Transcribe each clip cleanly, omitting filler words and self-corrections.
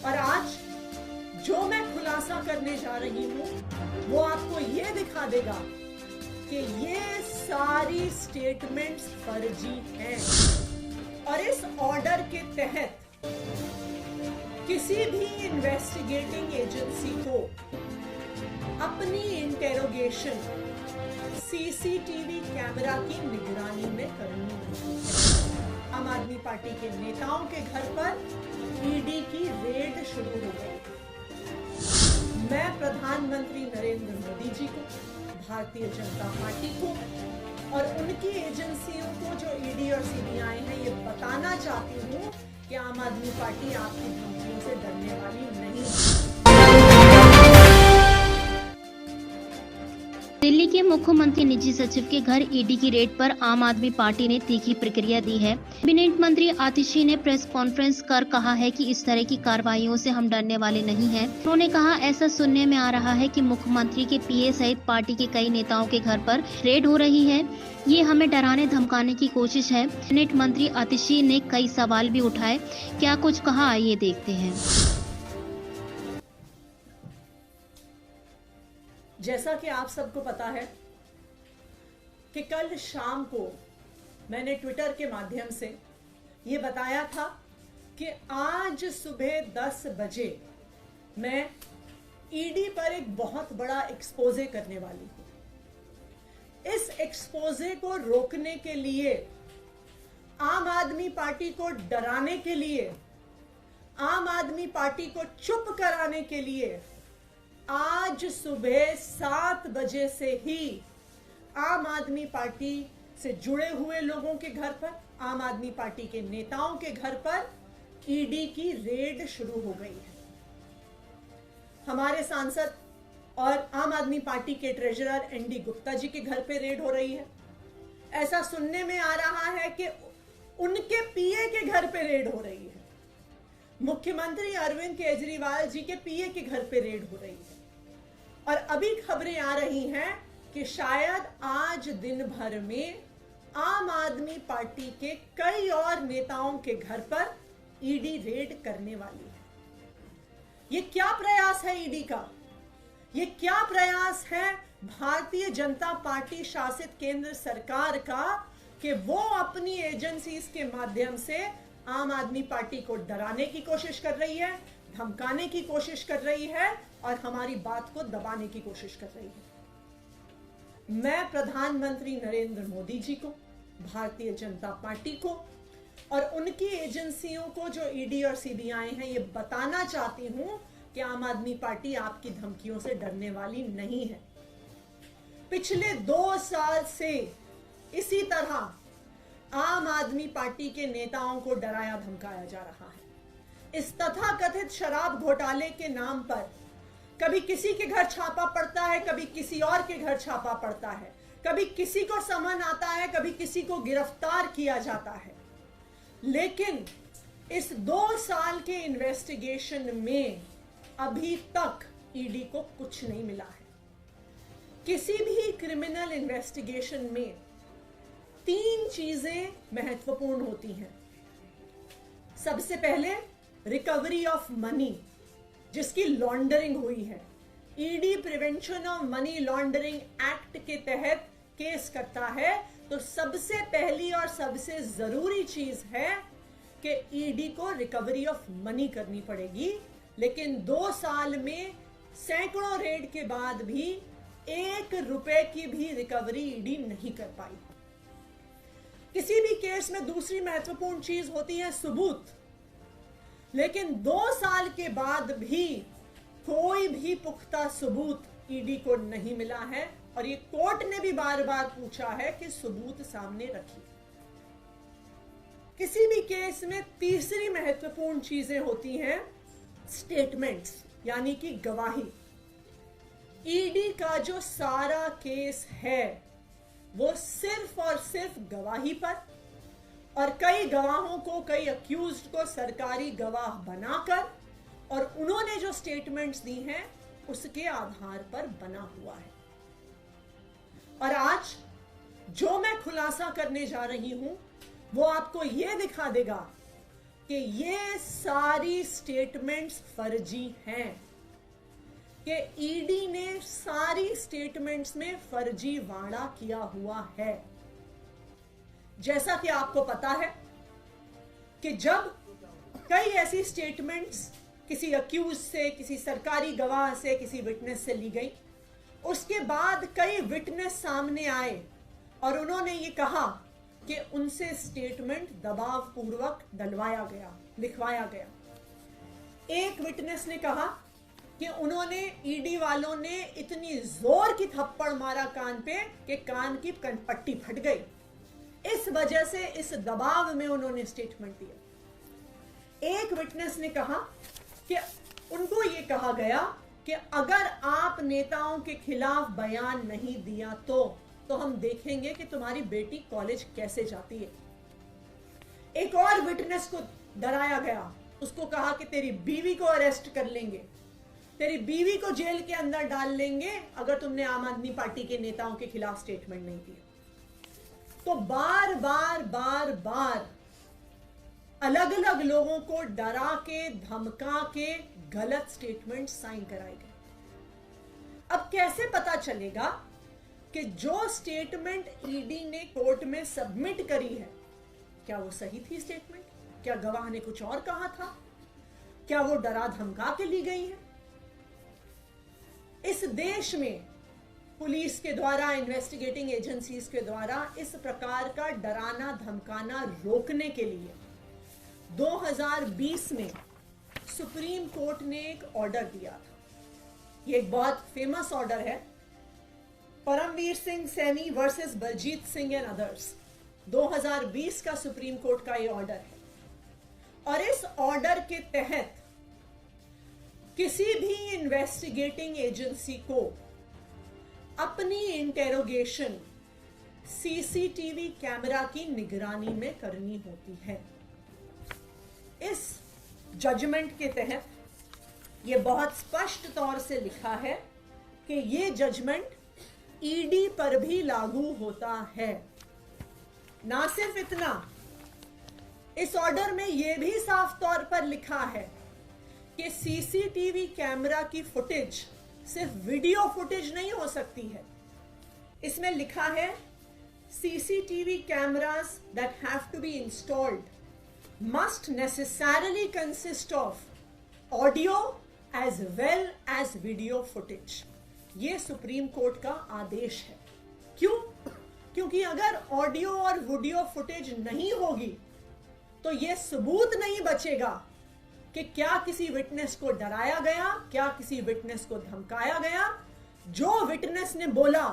और आज जो मैं खुलासा करने जा रही हूं वो आपको ये दिखा देगा कि ये सारी स्टेटमेंट्स फर्जी हैं और इस ऑर्डर के तहत किसी भी इन्वेस्टिगेटिंग एजेंसी को अपनी इंटेरोगेशन सीसीटीवी कैमरा की निगरानी में करनी नहीं है। आम आदमी पार्टी के नेताओं के घर पर ईडी की रेड शुरू हो गई। मैं प्रधानमंत्री नरेंद्र मोदी जी को, भारतीय जनता पार्टी को और उनकी एजेंसियों को जो ईडी और सीबीआई है ये बताना चाहती हूं कि आम आदमी पार्टी आपकी धमकियों से डरने वाली नहीं है। दिल्ली के मुख्यमंत्री निजी सचिव के घर ईडी की रेड पर आम आदमी पार्टी ने तीखी प्रतिक्रिया दी है। कैबिनेट मंत्री आतिशी ने प्रेस कॉन्फ्रेंस कर कहा है कि इस तरह की कार्रवाइयों से हम डरने वाले नहीं हैं। उन्होंने कहा, ऐसा सुनने में आ रहा है कि मुख्यमंत्री के पीए सहित पार्टी के कई नेताओं के घर पर रेड हो रही है। ये हमें डराने धमकाने की कोशिश है। कैबिनेट मंत्री आतिशी ने कई सवाल भी उठाए। क्या कुछ कहा, आइए देखते हैं। जैसा कि आप सबको पता है कि कल शाम को मैंने ट्विटर के माध्यम से ये बताया था कि आज सुबह 10 बजे मैं ईडी पर एक बहुत बड़ा एक्सपोजे करने वाली हूं। इस एक्सपोजे को रोकने के लिए, आम आदमी पार्टी को डराने के लिए, आम आदमी पार्टी को चुप कराने के लिए आज सुबह 7 बजे से ही आम आदमी पार्टी से जुड़े हुए लोगों के घर पर, आम आदमी पार्टी के नेताओं के घर पर ईडी की रेड शुरू हो गई है। हमारे सांसद और आम आदमी पार्टी के ट्रेजरर एनडी गुप्ता जी के घर पे रेड हो रही है। ऐसा सुनने में आ रहा है कि उनके पीए के घर पे रेड हो रही है। मुख्यमंत्री अरविंद केजरीवाल जी के पीए के घर पे रेड हो रही है। और अभी खबरें आ रही हैं कि शायद आज दिन भर में आम आदमी पार्टी के कई और नेताओं के घर पर ईडी रेड करने वाली है। ये क्या प्रयास है ईडी का? ये क्या प्रयास है भारतीय जनता पार्टी शासित केंद्र सरकार का कि वो अपनी एजेंसीज के माध्यम से आम आदमी पार्टी को डराने की कोशिश कर रही है, धमकाने की कोशिश कर रही है और हमारी बात को दबाने की कोशिश कर रही है। मैं प्रधानमंत्री नरेंद्र मोदी जी को, भारतीय जनता पार्टी को और उनकी एजेंसियों को जो ईडी और सीबीआई है ये बताना चाहती हूं कि आम आदमी पार्टी आपकी धमकियों से डरने वाली नहीं है। पिछले 2 साल से इसी तरह आम आदमी पार्टी के नेताओं को डराया धमकाया जा रहा है। इस तथाकथित शराब घोटाले के नाम पर कभी किसी के घर छापा पड़ता है, कभी किसी और के घर छापा पड़ता है, कभी किसी को समन आता है, कभी किसी को गिरफ्तार किया जाता है। लेकिन इस 2 साल के इन्वेस्टिगेशन में अभी तक ईडी को कुछ नहीं मिला है। किसी भी क्रिमिनल इन्वेस्टिगेशन में 3 चीजें महत्वपूर्ण होती हैं। सबसे पहले रिकवरी ऑफ मनी, जिसकी लॉन्ड्रिंग हुई है। ED prevention of money laundering act के तहत केस करता है तो सबसे पहली और सबसे जरूरी चीज है कि ईडी को रिकवरी ऑफ मनी करनी पड़ेगी। लेकिन 2 साल में सैकड़ों रेड के बाद भी 1 रुपए की भी रिकवरी ईडी नहीं कर पाई। किसी भी केस में दूसरी महत्वपूर्ण चीज होती है सबूत। लेकिन 2 साल के बाद भी कोई भी पुख्ता सबूत ईडी को नहीं मिला है और ये कोर्ट ने भी बार बार पूछा है कि सबूत सामने रखिए। किसी भी केस में तीसरी महत्वपूर्ण चीजें होती हैं स्टेटमेंट्स, यानी कि गवाही। ईडी का जो सारा केस है वो सिर्फ और सिर्फ गवाही पर और कई गवाहों को, कई अक्यूज्ड को सरकारी गवाह बनाकर और उन्होंने जो स्टेटमेंट्स दी हैं उसके आधार पर बना हुआ है। और आज जो मैं खुलासा करने जा रही हूं वो आपको यह दिखा देगा कि ये सारी स्टेटमेंट्स फर्जी हैं, कि ईडी ने सारी स्टेटमेंट्स में फर्जीवाड़ा किया हुआ है। जैसा कि आपको पता है कि जब कई ऐसी स्टेटमेंट्स किसी अक्यूज से, किसी सरकारी गवाह से, किसी विटनेस से ली गई, उसके बाद कई विटनेस सामने आए और उन्होंने ये कहा कि उनसे स्टेटमेंट दबाव पूर्वक डलवाया गया, लिखवाया गया। एक विटनेस ने कहा कि उन्होंने, ईडी वालों ने इतनी जोर की थप्पड़ मारा कान पे कि कान की पट्टी फट गई, इस वजह से इस दबाव में उन्होंने स्टेटमेंट दिया। एक विटनेस ने कहा कि उनको ये कहा गया कि अगर आप नेताओं के खिलाफ बयान नहीं दिया तो हम देखेंगे कि तुम्हारी बेटी कॉलेज कैसे जाती है। एक और विटनेस को डराया गया, उसको कहा कि तेरी बीवी को अरेस्ट कर लेंगे, तेरी बीवी को जेल के अंदर डाल लेंगे अगर तुमने आम आदमी पार्टी के नेताओं के खिलाफ स्टेटमेंट नहीं दिया। तो बार बार अलग अलग लोगों को डरा के, धमका के गलत स्टेटमेंट साइन कराए गए। अब कैसे पता चलेगा कि जो स्टेटमेंट ईडी ने कोर्ट में सबमिट करी है, क्या वो सही थी स्टेटमेंट? क्या गवाह ने कुछ और कहा था? क्या वो डरा धमका के ली गई है? इस देश में पुलिस के द्वारा, इन्वेस्टिगेटिंग एजेंसीज के द्वारा इस प्रकार का डराना धमकाना रोकने के लिए 2020 में सुप्रीम कोर्ट ने एक ऑर्डर दिया था। ये एक बहुत फेमस ऑर्डर है, Paramvir Singh Saini versus Baljit Singh and others. 2020 का सुप्रीम कोर्ट का ये ऑर्डर है और इस ऑर्डर के तहत किसी भी इन्वेस्टिगेटिंग एजेंसी को अपनी इंटेरोगेशन सीसीटीवी कैमरा की निगरानी में करनी होती है। इस जजमेंट के तहत यह बहुत स्पष्ट तौर से लिखा है कि यह जजमेंट ईडी पर भी लागू होता है। ना सिर्फ इतना, इस ऑर्डर में यह भी साफ तौर पर लिखा है कि सीसीटीवी कैमरा की फुटेज सिर्फ वीडियो फुटेज नहीं हो सकती है। इसमें लिखा है CCTV cameras that have to be installed must necessarily consist of audio as well as video footage। ये सुप्रीम कोर्ट का आदेश है। क्यों? क्योंकि अगर ऑडियो और वीडियो फुटेज नहीं होगी तो यह सबूत नहीं बचेगा कि क्या किसी विटनेस को डराया गया, क्या किसी विटनेस को धमकाया गया, जो विटनेस ने बोला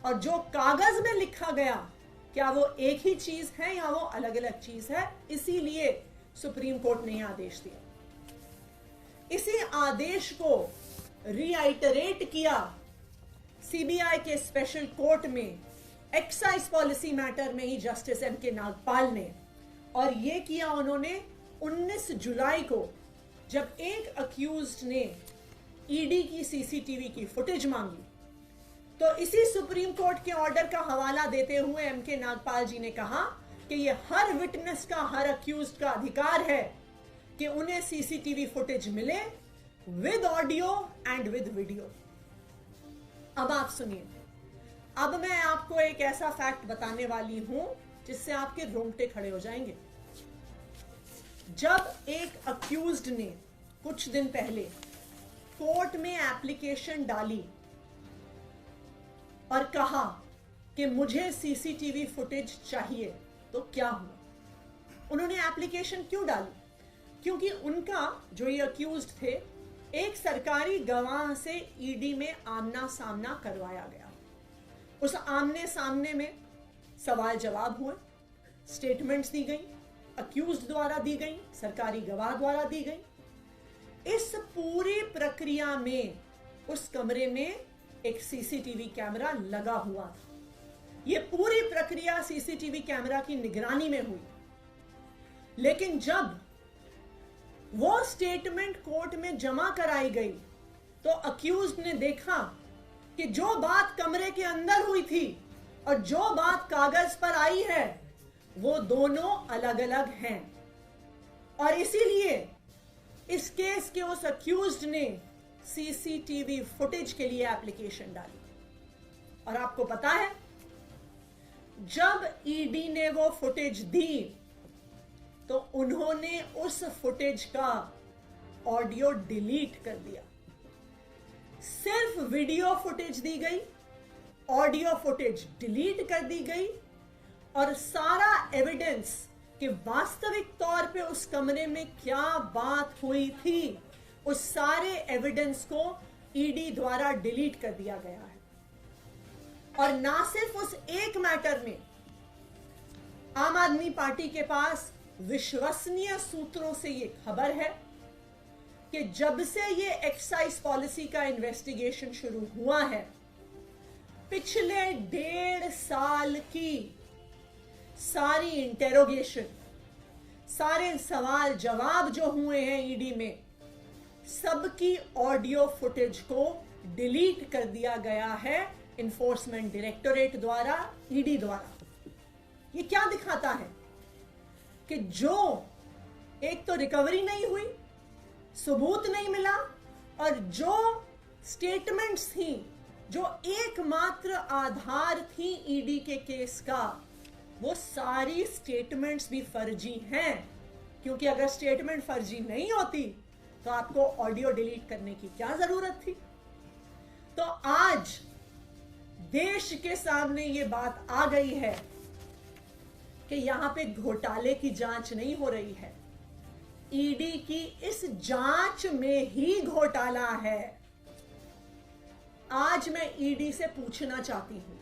और जो कागज में लिखा गया क्या वो एक ही चीज है या वो अलग अलग चीज है। इसीलिए सुप्रीम कोर्ट ने यह आदेश दिया। इसी आदेश को रीआइटरेट किया सीबीआई के स्पेशल कोर्ट में एक्साइज पॉलिसी मैटर में ही जस्टिस एम के नागपाल ने, और यह किया उन्होंने 19 जुलाई को, जब एक अक्यूज्ड ने ईडी की सीसीटीवी की फुटेज मांगी। तो इसी सुप्रीम कोर्ट के ऑर्डर का हवाला देते हुए एम के नागपाल जी ने कहा कि यह हर विटनेस का, हर अक्यूज्ड का अधिकार है कि उन्हें सीसीटीवी फुटेज मिले with audio and with video. अब आप सुनिए, अब मैं आपको एक ऐसा फैक्ट बताने वाली हूं जिससे आपके रोंगटे खड़े हो जाएंगे। जब एक अक्यूज्ड ने कुछ दिन पहले कोर्ट में एप्लीकेशन डाली और कहा कि मुझे सीसीटीवी फुटेज चाहिए, तो क्या हुआ? उन्होंने एप्लीकेशन क्यों डाली? क्योंकि उनका, जो ये अक्यूज्ड थे, एक सरकारी गवाह से ईडी में आमना सामना करवाया गया। उस आमने सामने में सवाल जवाब हुए, स्टेटमेंट्स दी गई, अक्यूज्ड द्वारा दी गई, सरकारी गवाह द्वारा दी गई। इस पूरी प्रक्रिया में उस कमरे में एक सीसीटीवी कैमरा लगा हुआ था। यह पूरी प्रक्रिया सीसीटीवी कैमरा की निगरानी में हुई। लेकिन जब वो स्टेटमेंट कोर्ट में जमा कराई गई तो अक्यूज्ड ने देखा कि जो बात कमरे के अंदर हुई थी और जो बात कागज पर आई है वो दोनों अलग अलग हैं। और इसीलिए इस केस के उस अक्यूज्ड ने सीसीटीवी फुटेज के लिए एप्लीकेशन डाली। और आपको पता है, जब ईडी ने वो फुटेज दी तो उन्होंने उस फुटेज का ऑडियो डिलीट कर दिया। सिर्फ वीडियो फुटेज दी गई, ऑडियो फुटेज डिलीट कर दी गई, और सारा एविडेंस कि वास्तविक तौर पे उस कमरे में क्या बात हुई थी, उस सारे एविडेंस को ईडी द्वारा डिलीट कर दिया गया है। और ना सिर्फ उस एक मैटर में, आम आदमी पार्टी के पास विश्वसनीय सूत्रों से यह खबर है कि जब से ये एक्साइज पॉलिसी का इन्वेस्टिगेशन शुरू हुआ है, पिछले 1.5 साल की सारी इंटेरोगेशन, सारे सवाल जवाब जो हुए हैं ईडी में, सबकी ऑडियो फुटेज को डिलीट कर दिया गया है इन्फोर्समेंट डायरेक्टोरेट द्वारा, ईडी द्वारा। ये क्या दिखाता है कि जो एक तो रिकवरी नहीं हुई, सबूत नहीं मिला, और जो स्टेटमेंट्स थी, जो एकमात्र आधार थी ईडी के केस का, वो सारी स्टेटमेंट्स भी फर्जी हैं। क्योंकि अगर स्टेटमेंट फर्जी नहीं होती तो आपको ऑडियो डिलीट करने की क्या जरूरत थी। तो आज देश के सामने ये बात आ गई है कि यहां पे घोटाले की जांच नहीं हो रही है, ईडी की इस जांच में ही घोटाला है। आज मैं ईडी से पूछना चाहती हूं,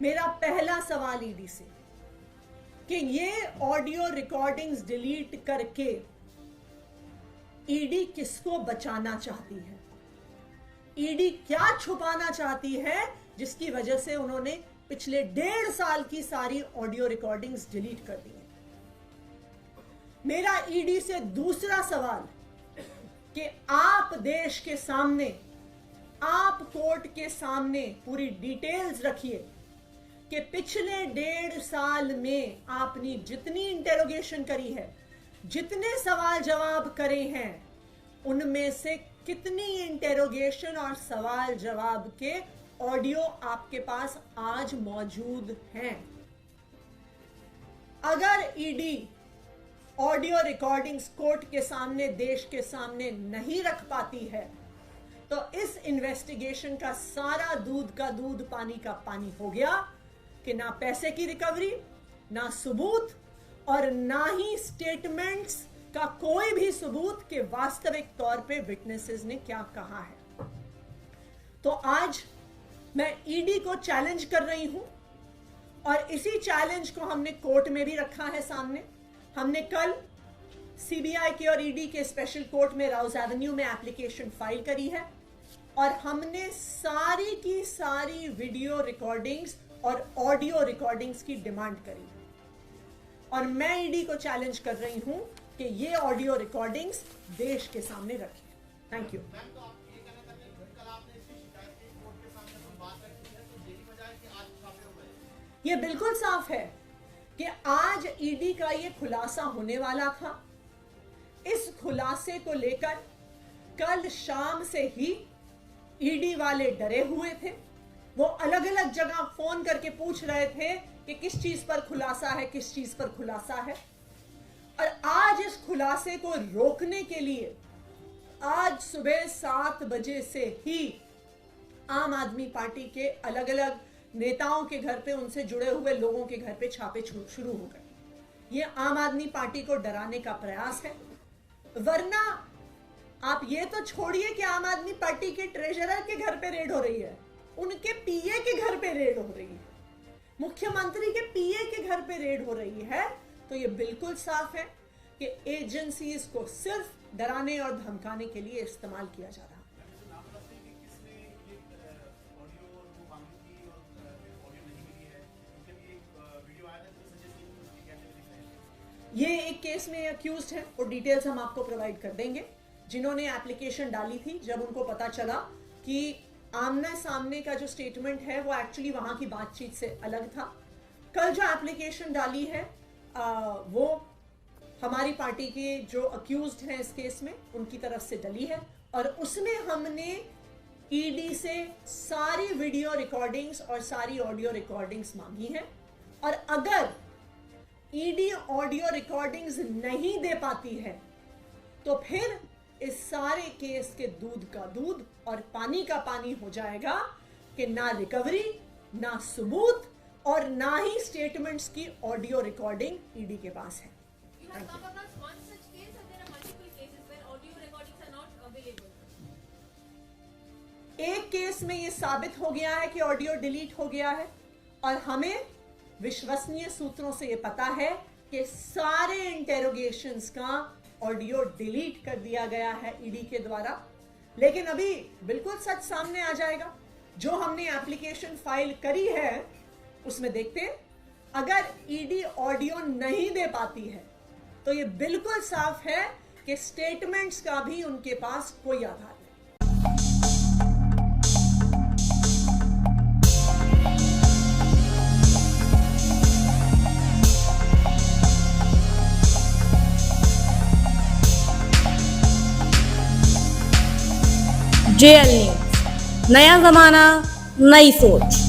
मेरा पहला सवाल ईडी से, कि ये ऑडियो रिकॉर्डिंग्स डिलीट करके ईडी किसको बचाना चाहती है? ईडी क्या छुपाना चाहती है जिसकी वजह से उन्होंने पिछले 1.5 साल की सारी ऑडियो रिकॉर्डिंग्स डिलीट कर दी है? मेरा ईडी से दूसरा सवाल कि आप देश के सामने, आप कोर्ट के सामने पूरी डिटेल्स रखिए कि पिछले 1.5 साल में आपने जितनी इंटेरोगेशन करी है, जितने सवाल जवाब करे हैं, उनमें से कितनी इंटेरोगेशन और सवाल जवाब के ऑडियो आपके पास आज मौजूद हैं। अगर ईडी ऑडियो रिकॉर्डिंग्स कोर्ट के सामने, देश के सामने नहीं रख पाती है, तो इस इन्वेस्टिगेशन का सारा दूध का दूध, पानी का पानी हो गया कि ना पैसे की रिकवरी, ना सबूत, और ना ही स्टेटमेंट्स का कोई भी सबूत कि वास्तविक तौर पे विटनेसेस ने क्या कहा है। तो आज मैं ईडी को चैलेंज कर रही हूं, और इसी चैलेंज को हमने कोर्ट में भी रखा है सामने। हमने कल सीबीआई के और ईडी के स्पेशल कोर्ट में राउज एवेन्यू में एप्लीकेशन फाइल करी है, और हमने सारी की सारी वीडियो रिकॉर्डिंग्स और ऑडियो रिकॉर्डिंग्स की डिमांड करी। और मैं ईडी को चैलेंज कर रही हूं कि ये ऑडियो रिकॉर्डिंग्स देश के सामने रखें। Thank you. ये बिल्कुल साफ है कि आज ईडी का ये खुलासा होने वाला था। इस खुलासे को लेकर कल शाम से ही ईडी वाले डरे हुए थे। वो अलग अलग जगह फोन करके पूछ रहे थे कि किस चीज पर खुलासा है, किस चीज पर खुलासा है। और आज इस खुलासे को रोकने के लिए आज सुबह 7 बजे से ही आम आदमी पार्टी के अलग अलग नेताओं के घर पे, उनसे जुड़े हुए लोगों के घर पे छापे शुरू हो गए। ये आम आदमी पार्टी को डराने का प्रयास है। वरना आप ये तो छोड़िए कि आम आदमी पार्टी के ट्रेजरर के घर पे रेड हो रही है, उनके पीए के घर पे रेड हो रही है, मुख्यमंत्री के पीए के घर पे रेड हो रही है। तो ये बिल्कुल साफ है कि एजेंसीज को सिर्फ डराने और धमकाने के लिए इस्तेमाल किया जा रहा है। ये एक केस में अक्यूज्ड है और डिटेल्स हम आपको प्रोवाइड कर देंगे। जिन्होंने एप्लीकेशन डाली थी, जब उनको पता चला कि आमने सामने का जो स्टेटमेंट है वो एक्चुअली वहां की बातचीत से अलग था। कल जो एप्लीकेशन डाली है वो हमारी पार्टी के जो अक्यूज्ड हैं इस केस में उनकी तरफ से डली है और उसमें हमने ईडी से सारी वीडियो रिकॉर्डिंग्स और सारी ऑडियो रिकॉर्डिंग्स मांगी हैं और अगर ईडी ऑडियो रिकॉर्डिंग्स नहीं दे पाती है तो फिर इस सारे केस के दूध का दूध और पानी का पानी हो जाएगा कि ना रिकवरी, ना सबूत और ना ही स्टेटमेंट्स की ऑडियो रिकॉर्डिंग ईडी के पास है। एक केस में यह साबित हो गया है कि ऑडियो डिलीट हो गया है और हमें विश्वसनीय सूत्रों से यह पता है कि सारे इंटेरोगेशंस का ऑडियो डिलीट कर दिया गया है ईडी के द्वारा। लेकिन अभी बिल्कुल सच सामने आ जाएगा। जो हमने एप्लीकेशन फाइल करी है उसमें देखते हैं, अगर ईडी ऑडियो नहीं दे पाती है तो यह बिल्कुल साफ है कि स्टेटमेंट्स का भी उनके पास कोई आधार नहीं। JL न्यूज़, नया जमाना, नई सोच।